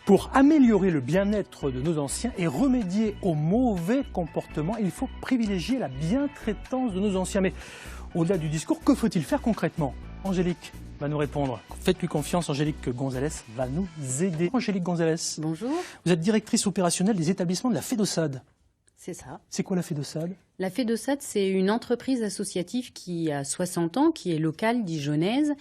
Pour améliorer le bien-être de nos anciens et remédier aux mauvais comportements, il faut privilégier la bientraitance de nos anciens. Mais au-delà du discours, que faut-il faire concrètement? Angélique va nous répondre. Faites-lui confiance, Angélique Gonzalez va nous aider. Angélique Gonzalez. Bonjour. Vous êtes directrice opérationnelle des établissements de la FEDOSAD. C'est ça. C'est quoi la FEDOSAD? La FEDOSAD, c'est une entreprise associative qui a 60 ans, qui est locale, dijonnaise,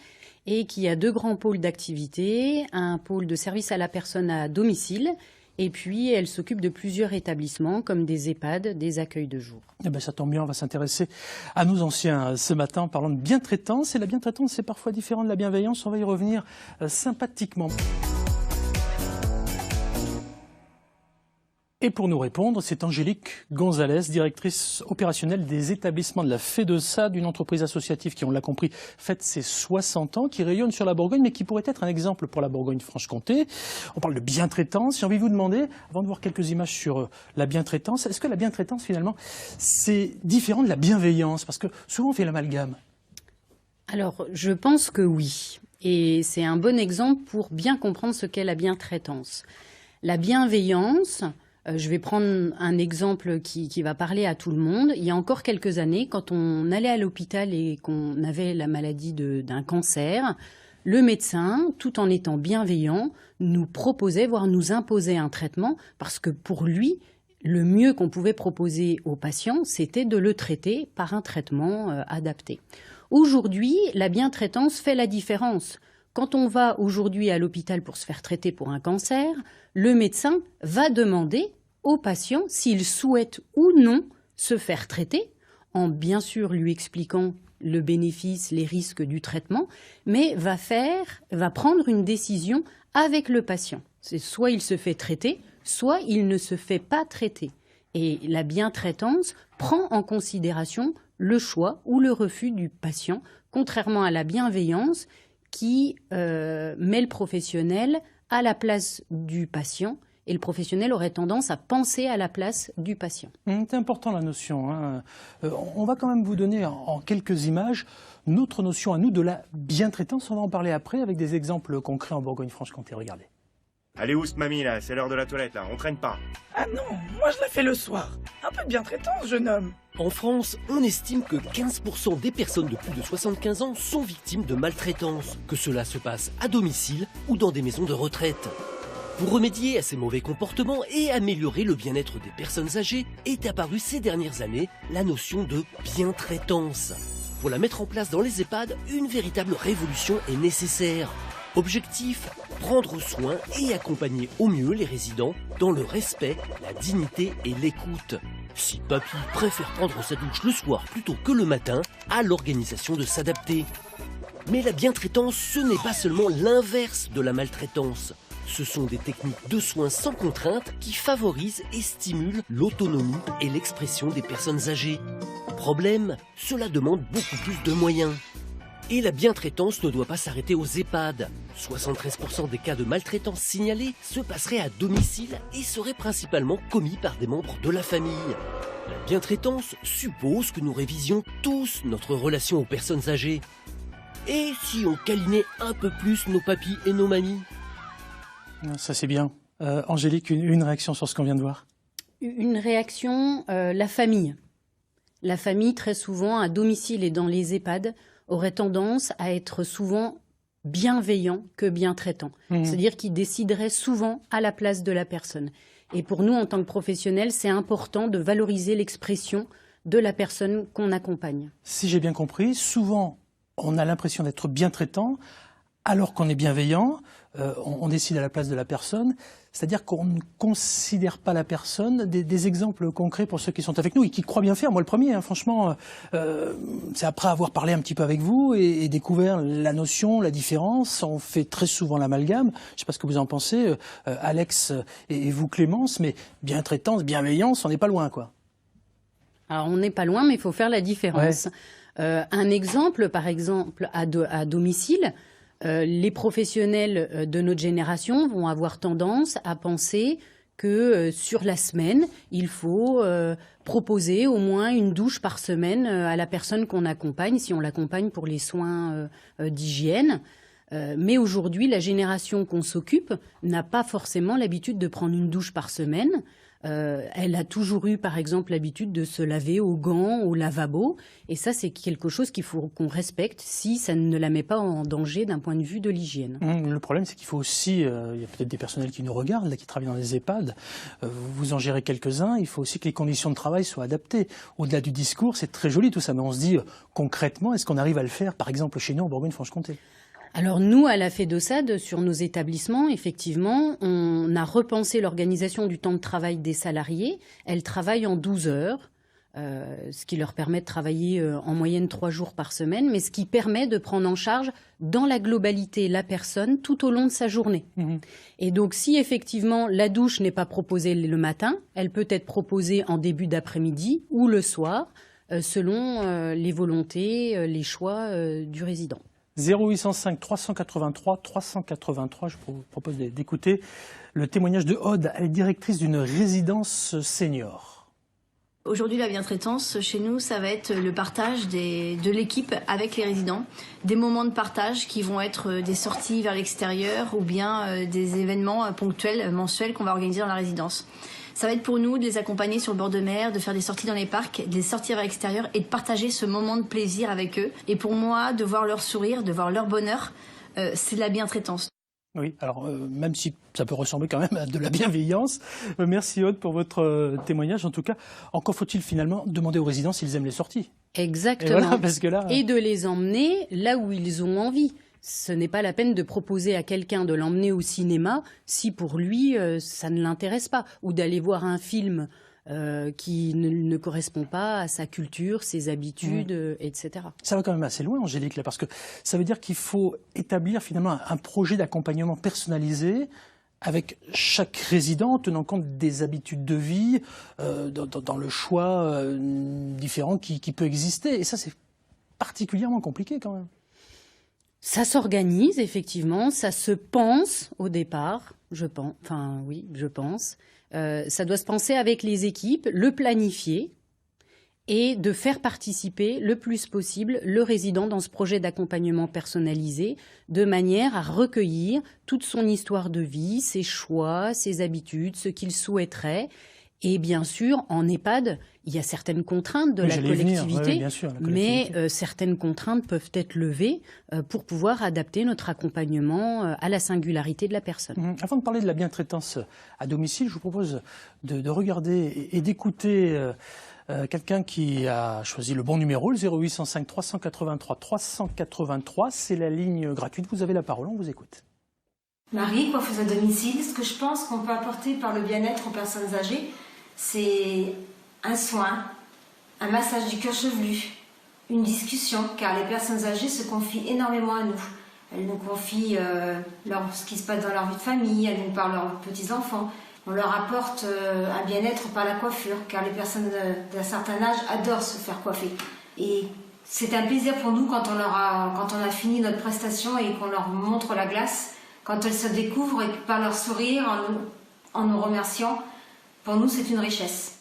et qui a 2 grands pôles d'activité, un pôle de service à la personne à domicile, et puis elle s'occupe de plusieurs établissements comme des EHPAD, des accueils de jour. Eh bien, ça tombe bien, on va s'intéresser à nos anciens ce matin en parlant de bientraitance. Et la bientraitance, c'est parfois différent de la bienveillance. On va y revenir sympathiquement. Et pour nous répondre, c'est Angélique Gonzalez, directrice opérationnelle des établissements de la FEDOSAD, une entreprise associative qui, on l'a compris, fête ses 60 ans, qui rayonne sur la Bourgogne, mais qui pourrait être un exemple pour la Bourgogne-Franche-Comté. On parle de bientraitance. J'ai envie de vous demander, avant de voir quelques images sur la bientraitance, est-ce que la bientraitance, finalement, c'est différent de la bienveillance? Parce que souvent, on fait l'amalgame. Alors, je pense que oui. Et c'est un bon exemple pour bien comprendre ce qu'est la bientraitance. La bienveillance... Je vais prendre un exemple qui va parler à tout le monde. Il y a encore quelques années, quand on allait à l'hôpital et qu'on avait la maladie d'un cancer, le médecin, tout en étant bienveillant, nous proposait, voire nous imposait un traitement, parce que pour lui, le mieux qu'on pouvait proposer aux patients, c'était de le traiter par un traitement adapté. Aujourd'hui, la bientraitance fait la différence. Quand on va aujourd'hui à l'hôpital pour se faire traiter pour un cancer, le médecin va demander au patient s'il souhaite ou non se faire traiter, en bien sûr lui expliquant le bénéfice, les risques du traitement, mais va prendre une décision avec le patient. C'est soit il se fait traiter, soit il ne se fait pas traiter. Et la bientraitance prend en considération le choix ou le refus du patient, contrairement à la bienveillance qui met le professionnel à la place du patient, et le professionnel aurait tendance à penser à la place du patient. C'est important la notion. Hein. On va quand même vous donner en quelques images notre notion à nous de la bientraitance. On va en parler après avec des exemples concrets en Bourgogne-Franche-Comté. Regardez. Allez où, mamie, là? C'est l'heure de la toilette, là. On traîne pas. Ah non, moi je la fais le soir. Un peu de bientraitance, jeune homme. En France, on estime que 15% des personnes de plus de 75 ans sont victimes de maltraitance, que cela se passe à domicile ou dans des maisons de retraite. Pour remédier à ces mauvais comportements et améliorer le bien-être des personnes âgées, est apparue ces dernières années la notion de bientraitance. Pour la mettre en place dans les EHPAD, une véritable révolution est nécessaire. Objectif, prendre soin et accompagner au mieux les résidents dans le respect, la dignité et l'écoute. Si papy préfère prendre sa douche le soir plutôt que le matin, à l'organisation de s'adapter. Mais la bientraitance, ce n'est pas seulement l'inverse de la maltraitance. Ce sont des techniques de soins sans contrainte qui favorisent et stimulent l'autonomie et l'expression des personnes âgées. Problème, cela demande beaucoup plus de moyens. Et la bientraitance ne doit pas s'arrêter aux EHPAD. 73% des cas de maltraitance signalés se passeraient à domicile et seraient principalement commis par des membres de la famille. La bientraitance suppose que nous révisions tous notre relation aux personnes âgées. Et si on câlinait un peu plus nos papis et nos mamies? Ça c'est bien. Angélique, une réaction sur ce qu'on vient de voir? Une réaction, la famille. La famille, très souvent, à domicile et dans les EHPAD, aurait tendance à être souvent bienveillant que bientraitant. C'est-à-dire qu'il déciderait souvent à la place de la personne. Et pour nous, en tant que professionnels, c'est important de valoriser l'expression de la personne qu'on accompagne. Si j'ai bien compris, souvent, on a l'impression d'être bientraitant, alors qu'on est bienveillant, on décide à la place de la personne, c'est-à-dire qu'on ne considère pas la personne. Des exemples concrets pour ceux qui sont avec nous et qui croient bien faire, moi le premier, hein, franchement, c'est après avoir parlé un petit peu avec vous et découvert la notion, la différence, on fait très souvent l'amalgame, je ne sais pas ce que vous en pensez, Alex et vous Clémence, mais bientraitance, bienveillance, on n'est pas loin quoi. Alors on n'est pas loin, mais il faut faire la différence. Ouais. Un exemple, par exemple, à domicile, les professionnels de notre génération vont avoir tendance à penser que sur la semaine, il faut proposer au moins une douche par semaine à la personne qu'on accompagne, si on l'accompagne pour les soins d'hygiène. Mais aujourd'hui, la génération qu'on s'occupe n'a pas forcément l'habitude de prendre une douche par semaine. Elle a toujours eu, par exemple, l'habitude de se laver aux gants, au lavabo. Et ça, c'est quelque chose qu'il faut qu'on respecte si ça ne la met pas en danger d'un point de vue de l'hygiène. Le problème, c'est qu'il faut aussi, il y a peut-être des personnels qui nous regardent, là, qui travaillent dans les EHPAD, vous en gérez quelques-uns, il faut aussi que les conditions de travail soient adaptées. Au-delà du discours, c'est très joli tout ça, mais on se dit concrètement, est-ce qu'on arrive à le faire, par exemple, chez nous en Bourgogne-Franche-Comté ? Alors nous, à la FEDOSAD, sur nos établissements, effectivement, on a repensé l'organisation du temps de travail des salariés. Elles travaillent en 12 heures, ce qui leur permet de travailler en moyenne 3 jours par semaine, mais ce qui permet de prendre en charge dans la globalité la personne tout au long de sa journée. Et donc si effectivement la douche n'est pas proposée le matin, elle peut être proposée en début d'après-midi ou le soir, selon les volontés, les choix du résident. 0805 383 383, je vous propose d'écouter le témoignage de Aude, elle est directrice d'une résidence senior. Aujourd'hui, la bientraitance, chez nous, ça va être le partage de l'équipe avec les résidents. Des moments de partage qui vont être des sorties vers l'extérieur ou bien des événements ponctuels, mensuels qu'on va organiser dans la résidence. Ça va être pour nous de les accompagner sur le bord de mer, de faire des sorties dans les parcs, de les sortir vers l'extérieur et de partager ce moment de plaisir avec eux. Et pour moi, de voir leur sourire, de voir leur bonheur, c'est de la bientraitance. Oui, alors même si ça peut ressembler quand même à de la bienveillance, merci Aude pour votre témoignage. En tout cas, encore faut-il finalement demander aux résidents s'ils aiment les sorties. Exactement. Et, voilà, parce que là... et de les emmener là où ils ont envie. Ce n'est pas la peine de proposer à quelqu'un de l'emmener au cinéma si pour lui ça ne l'intéresse pas, ou d'aller voir un film qui ne correspond pas à sa culture, ses habitudes, etc. Ça va quand même assez loin, Angélique, là, parce que ça veut dire qu'il faut établir finalement un projet d'accompagnement personnalisé avec chaque résident, en tenant compte des habitudes de vie, dans le choix différent qui peut exister. Et ça, c'est particulièrement compliqué quand même. Ça s'organise, effectivement, ça se pense au départ, je pense, enfin oui, je pense. Ça doit se penser avec les équipes, le planifier et de faire participer le plus possible le résident dans ce projet d'accompagnement personnalisé de manière à recueillir toute son histoire de vie, ses choix, ses habitudes, ce qu'il souhaiterait. Et bien sûr, en EHPAD, il y a certaines contraintes de la collectivité, bien sûr, mais certaines contraintes peuvent être levées pour pouvoir adapter notre accompagnement à la singularité de la personne. Avant de parler de la bientraitance à domicile, je vous propose de regarder et d'écouter quelqu'un qui a choisi le bon numéro, le 0805 383 383. C'est la ligne gratuite. Vous avez la parole, on vous écoute. Marie, coiffeuse à domicile, ce que je pense qu'on peut apporter par le bien-être aux personnes âgées, c'est un soin, un massage du cuir chevelu, une discussion, car les personnes âgées se confient énormément à nous. Elles nous confient ce qui se passe dans leur vie de famille, elles nous parlent de leurs petits-enfants. On leur apporte un bien-être par la coiffure, car les personnes d'un certain âge adorent se faire coiffer. Et c'est un plaisir pour nous quand on a fini notre prestation et qu'on leur montre la glace, quand elles se découvrent et par leur sourire, en nous remerciant. Pour nous, c'est une richesse.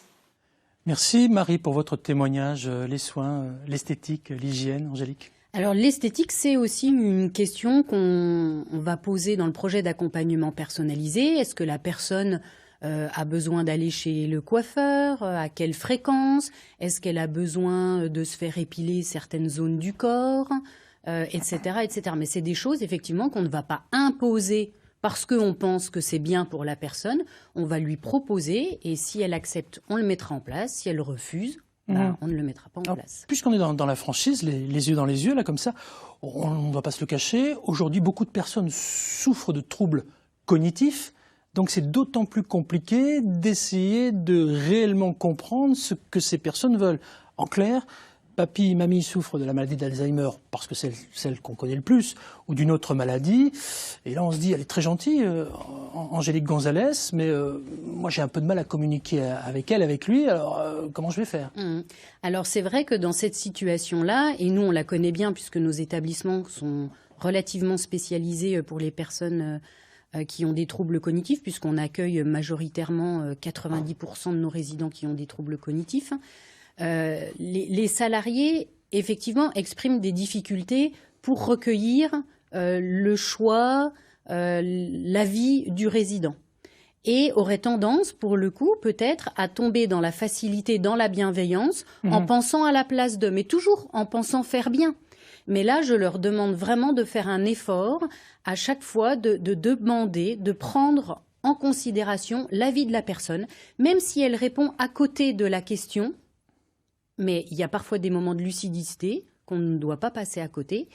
Merci Marie pour votre témoignage, les soins, l'esthétique, l'hygiène. Angélique. Alors l'esthétique, c'est aussi une question qu'on va poser dans le projet d'accompagnement personnalisé. Est-ce que la personne a besoin d'aller chez le coiffeur? À quelle fréquence? Est-ce qu'elle a besoin de se faire épiler certaines zones du corps, etc., etc. Mais c'est des choses, effectivement, qu'on ne va pas imposer parce qu'on pense que c'est bien pour la personne. On va lui proposer et si elle accepte, on le mettra en place. Si elle refuse, on ne le mettra pas en place. Puisqu'on est dans la franchise, les yeux dans les yeux, là, comme ça, on ne va pas se le cacher. Aujourd'hui, beaucoup de personnes souffrent de troubles cognitifs. Donc c'est d'autant plus compliqué d'essayer de réellement comprendre ce que ces personnes veulent. En clair, papy et mamie souffrent de la maladie d'Alzheimer parce que c'est celle qu'on connaît le plus, ou d'une autre maladie. Et là, on se dit, elle est très gentille, Angélique Gonzalez, mais moi, j'ai un peu de mal à communiquer avec elle, avec lui. Alors, comment je vais faire? Alors, c'est vrai que dans cette situation-là, et nous, on la connaît bien puisque nos établissements sont relativement spécialisés pour les personnes qui ont des troubles cognitifs, puisqu'on accueille majoritairement 90% de nos résidents qui ont des troubles cognitifs. Les salariés, effectivement, expriment des difficultés pour recueillir le choix, l'avis du résident. Et aurait tendance, pour le coup, peut-être à tomber dans la facilité, dans la bienveillance, en pensant à la place d'eux, mais toujours en pensant faire bien. Mais là, je leur demande vraiment de faire un effort à chaque fois, de demander, de prendre en considération l'avis de la personne, même si elle répond à côté de la question. Mais il y a parfois des moments de lucidité qu'on ne doit pas passer à côté.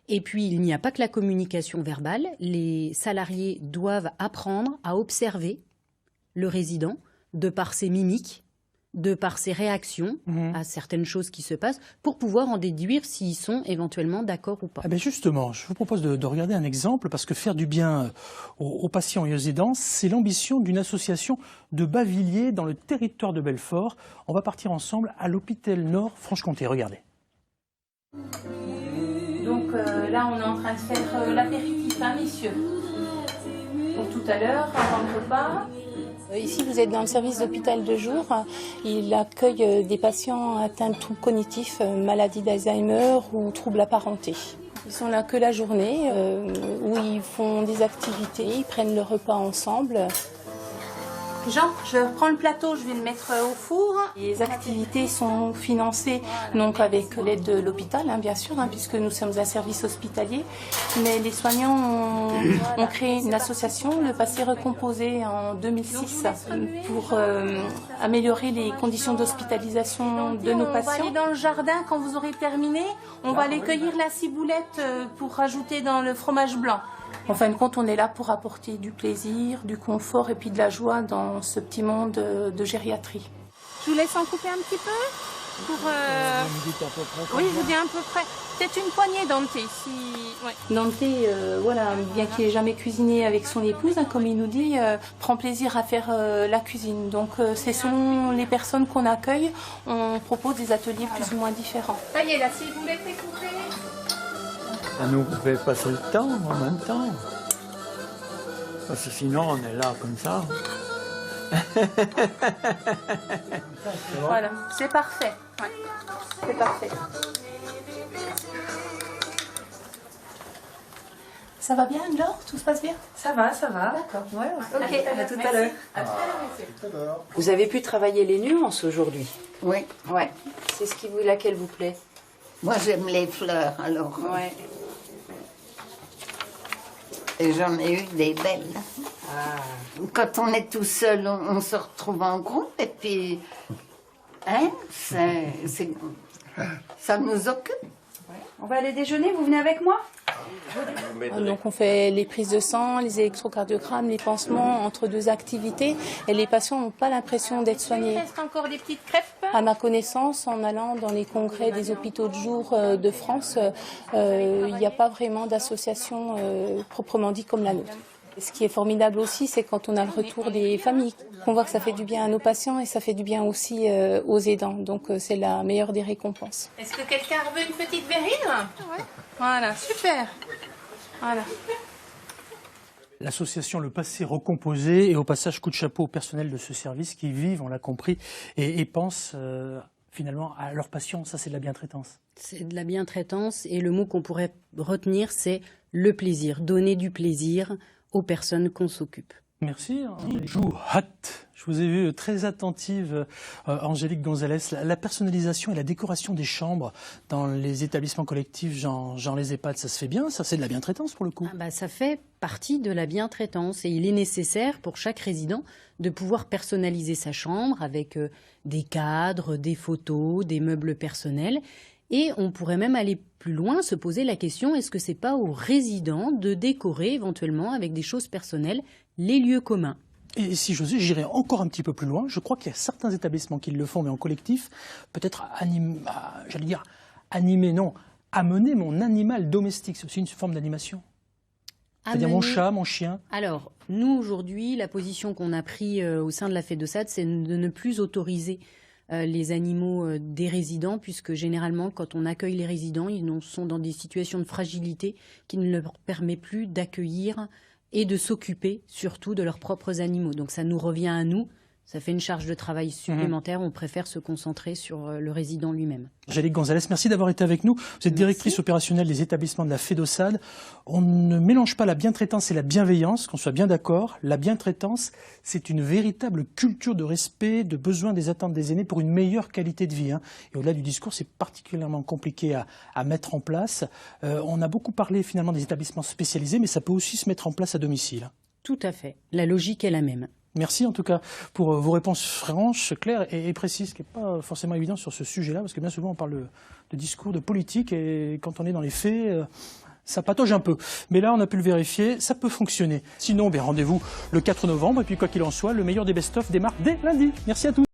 Et puis, il n'y a pas que la communication verbale. Les salariés doivent apprendre à observer le résident de par ses mimiques, de par ses réactions à certaines choses qui se passent, pour pouvoir en déduire s'ils sont éventuellement d'accord ou pas. Ah ben justement, je vous propose de regarder un exemple, parce que faire du bien aux patients et aux aidants, c'est l'ambition d'une association de Bavilliers dans le territoire de Belfort. On va partir ensemble à l'hôpital Nord Franche-Comté. Regardez. Donc là, on est en train de faire l'apéritif, hein, messieurs. Pour tout à l'heure, avant le repas. Ici, vous êtes dans le service d'hôpital de jour. Il accueille des patients atteints de troubles cognitifs, maladie d'Alzheimer ou troubles apparentés. Ils sont là que la journée, où ils font des activités, ils prennent le repas ensemble. Jean, je reprends le plateau, je vais le mettre au four. Les activités sont financées donc avec l'aide de l'hôpital, bien sûr, puisque nous sommes un service hospitalier. Mais les soignants ont créé une association, le Passé Recomposé, en 2006, pour améliorer les conditions d'hospitalisation de nos patients. On va aller dans le jardin quand vous aurez terminé. On va aller cueillir la ciboulette pour rajouter dans le fromage blanc. En fin de compte, on est là pour apporter du plaisir, du confort et puis de la joie dans ce petit monde de gériatrie. Je vous laisse en couper un petit peu pour, Oui, je vous dis à peu près. Peut-être une poignée, Dante. Si... Ouais. Dante, voilà, bien qu'il n'ait jamais cuisiné avec son épouse, comme il nous dit, prend plaisir à faire la cuisine. Donc, c'est selon les personnes qu'on accueille, on propose des ateliers plus ou moins différents. Ça y est, la ciboulette est coupée. Ça nous fait passer le temps en même temps. Parce que sinon, on est là comme ça. Voilà, c'est parfait. Ouais. C'est parfait. Ça va bien, Laure? Tout se passe bien? Ça va, ça va. D'accord. Ouais, Ok, à tout à l'heure. Vous avez pu travailler les nuances aujourd'hui? Oui. Ouais. C'est ce qui vous, laquelle vous plaît? Moi, j'aime les fleurs, alors. Ouais. Et j'en ai eu des belles. Ah. Quand on est tout seul, on se retrouve en groupe et puis, ça nous occupe. On va aller déjeuner, vous venez avec moi? Donc on fait les prises de sang, les électrocardiogrammes, les pansements entre deux activités et les patients n'ont pas l'impression d'être soignés. Il reste encore des petites crêpes. À ma connaissance, en allant dans les congrès des hôpitaux de jour de France, il n'y a pas vraiment d'association proprement dit comme la nôtre. Ce qui est formidable aussi, c'est quand on a le retour des familles, qu'on voit que ça fait du bien à nos patients et ça fait du bien aussi aux aidants. Donc c'est la meilleure des récompenses. Est-ce que quelqu'un veut une petite verrine? Ouais. Voilà, super. Voilà. L'association Le Passé Recomposé, et au passage coup de chapeau au personnel de ce service qui vivent, on l'a compris, et pensent finalement à leurs patients. Ça, c'est de la bientraitance. C'est de la bientraitance, et le mot qu'on pourrait retenir, c'est le plaisir, donner du plaisir aux personnes qu'on s'occupe. Merci. Je vous ai vu très attentive, Angélique Gonzalez. La personnalisation et la décoration des chambres dans les établissements collectifs, genre les EHPAD, ça se fait bien? Ça, c'est de la bientraitance pour le coup? Ça fait partie de la bientraitance, et il est nécessaire pour chaque résident de pouvoir personnaliser sa chambre avec des cadres, des photos, des meubles personnels. Et on pourrait même aller plus loin, se poser la question, est-ce que c'est pas aux résidents de décorer éventuellement avec des choses personnelles les lieux communs? Et si j'osais, j'irais encore un petit peu plus loin. Je crois qu'il y a certains établissements qui le font, mais en collectif, peut-être amener mon animal domestique. C'est aussi une forme d'animation. C'est-à-dire mon chat, mon chien. Alors, nous, aujourd'hui, la position qu'on a prise au sein de la FEDOSAD, c'est de ne plus autoriser les animaux des résidents, puisque généralement, quand on accueille les résidents, ils sont dans des situations de fragilité qui ne leur permet plus d'accueillir et de s'occuper surtout de leurs propres animaux. Donc ça nous revient à nous, Ça fait une charge de travail supplémentaire. On préfère se concentrer sur le résident lui-même. Angélique Gonzalez, merci d'avoir été avec nous. Vous êtes directrice opérationnelle des établissements de la FEDOSAD. On ne mélange pas la bientraitance et la bienveillance, qu'on soit bien d'accord. La bientraitance, c'est une véritable culture de respect, de besoin des attentes des aînés pour une meilleure qualité de vie. Et au-delà du discours, c'est particulièrement compliqué à mettre en place. On a beaucoup parlé finalement des établissements spécialisés, mais ça peut aussi se mettre en place à domicile. Tout à fait. La logique est la même. Merci en tout cas pour vos réponses franches, claires et précises, ce qui n'est pas forcément évident sur ce sujet-là, parce que bien souvent on parle de discours, de politique, et quand on est dans les faits, ça patauge un peu. Mais là, on a pu le vérifier, ça peut fonctionner. Sinon, rendez-vous le 4 novembre, et puis quoi qu'il en soit, le meilleur des best-of démarre dès lundi. Merci à tous.